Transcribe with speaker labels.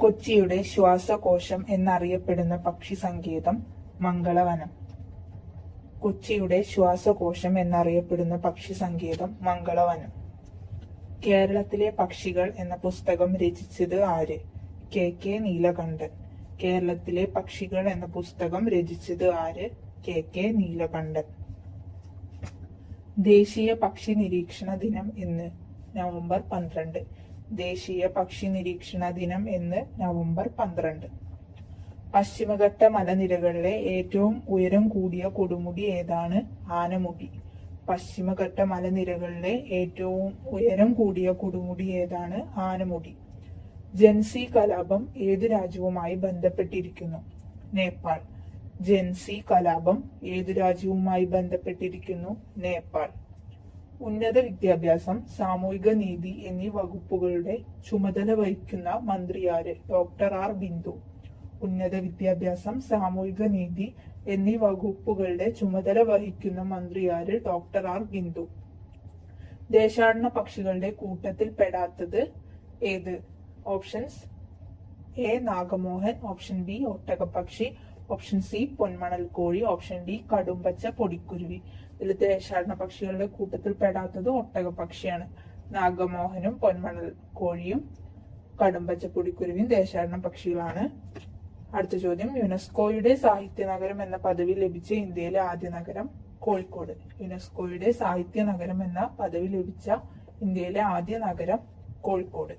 Speaker 1: കൊച്ചിയുടെ ശ്വാസകോശം എന്നറിയപ്പെടുന്ന പക്ഷി സങ്കേതം മംഗളവനം. കൊച്ചിയുടെ ശ്വാസകോശം എന്നറിയപ്പെടുന്ന പക്ഷി സങ്കേതം മംഗളവനം. കേരളത്തിലെ പക്ഷികൾ എന്ന പുസ്തകം രചിച്ചത് ആര്? കെ നീലകണ്ഠൻ. കേരളത്തിലെ പക്ഷികൾ എന്ന പുസ്തകം രചിച്ചത് ആര്? കെ നീലകണ്ഠൻ. ദേശീയ പക്ഷി നിരീക്ഷണ ദിനം എന്ന്? നവംബർ 12. ദേശീയ പക്ഷി നിരീക്ഷണ ദിനം എന്ന് നവംബർ 12. പശ്ചിമഘട്ട മലനിരകളിലെ ഏറ്റവും ഉയരം കൂടിയ കൊടുമുടി ഏതാണ്? ആനമുടി. പശ്ചിമഘട്ട മലനിരകളിലെ ഏറ്റവും ഉയരം കൂടിയ കൊടുമുടി ഏതാണ്? ആനമുടി. ജൻസി കലാപം ഏത് രാജ്യവുമായി ബന്ധപ്പെട്ടിരിക്കുന്നു? നേപ്പാൾ. ജൻസി കലാപം ഏതു രാജ്യവുമായി ബന്ധപ്പെട്ടിരിക്കുന്നു? നേപ്പാൾ. ഉന്നത വിദ്യാഭ്യാസം, സാമൂഹിക നീതി എന്നീ വകുപ്പുകളുടെ ചുമതല വഹിക്കുന്ന മന്ത്രിയാര്? Doctor R Bindu. ഉന്നത വിദ്യാഭ്യാസം, സാമൂഹിക നീതി എന്നീ വകുപ്പുകളുടെ ചുമതല വഹിക്കുന്ന മന്ത്രിയാര്? Doctor R Bindu. ദേശാടന പക്ഷികളുടെ കൂട്ടത്തിൽ പെടാത്തത് ഏത്? ഓപ്ഷൻസ്: എ നാഗമോഹൻ, ഓപ്ഷൻ ബി ഒട്ടകപ്പക്ഷി, ഓപ്ഷൻ സി പൊന്മണൽ കോഴി, ഓപ്ഷൻ ഡി കടുംപച്ച പൊടിക്കുരുവി. ഇതിൽ ദേശാടന പക്ഷികളുടെ കൂട്ടത്തിൽ പെടാത്തത് ഒട്ടകപ്പക്ഷിയാണ്. നാഗമോഹനും പൊന്മണൽ കോഴിയും കടുംപച്ച പൊടിക്കുരുവിയും ദേശാടന പക്ഷികളാണ്. അടുത്ത ചോദ്യം: യുനെസ്കോയുടെ സാഹിത്യ നഗരം എന്ന പദവി ലഭിച്ച ഇന്ത്യയിലെ ആദ്യ നഗരം? കോഴിക്കോട്. യുനെസ്കോയുടെ സാഹിത്യ നഗരം എന്ന പദവി ലഭിച്ച ഇന്ത്യയിലെ ആദ്യ നഗരം കോഴിക്കോട്.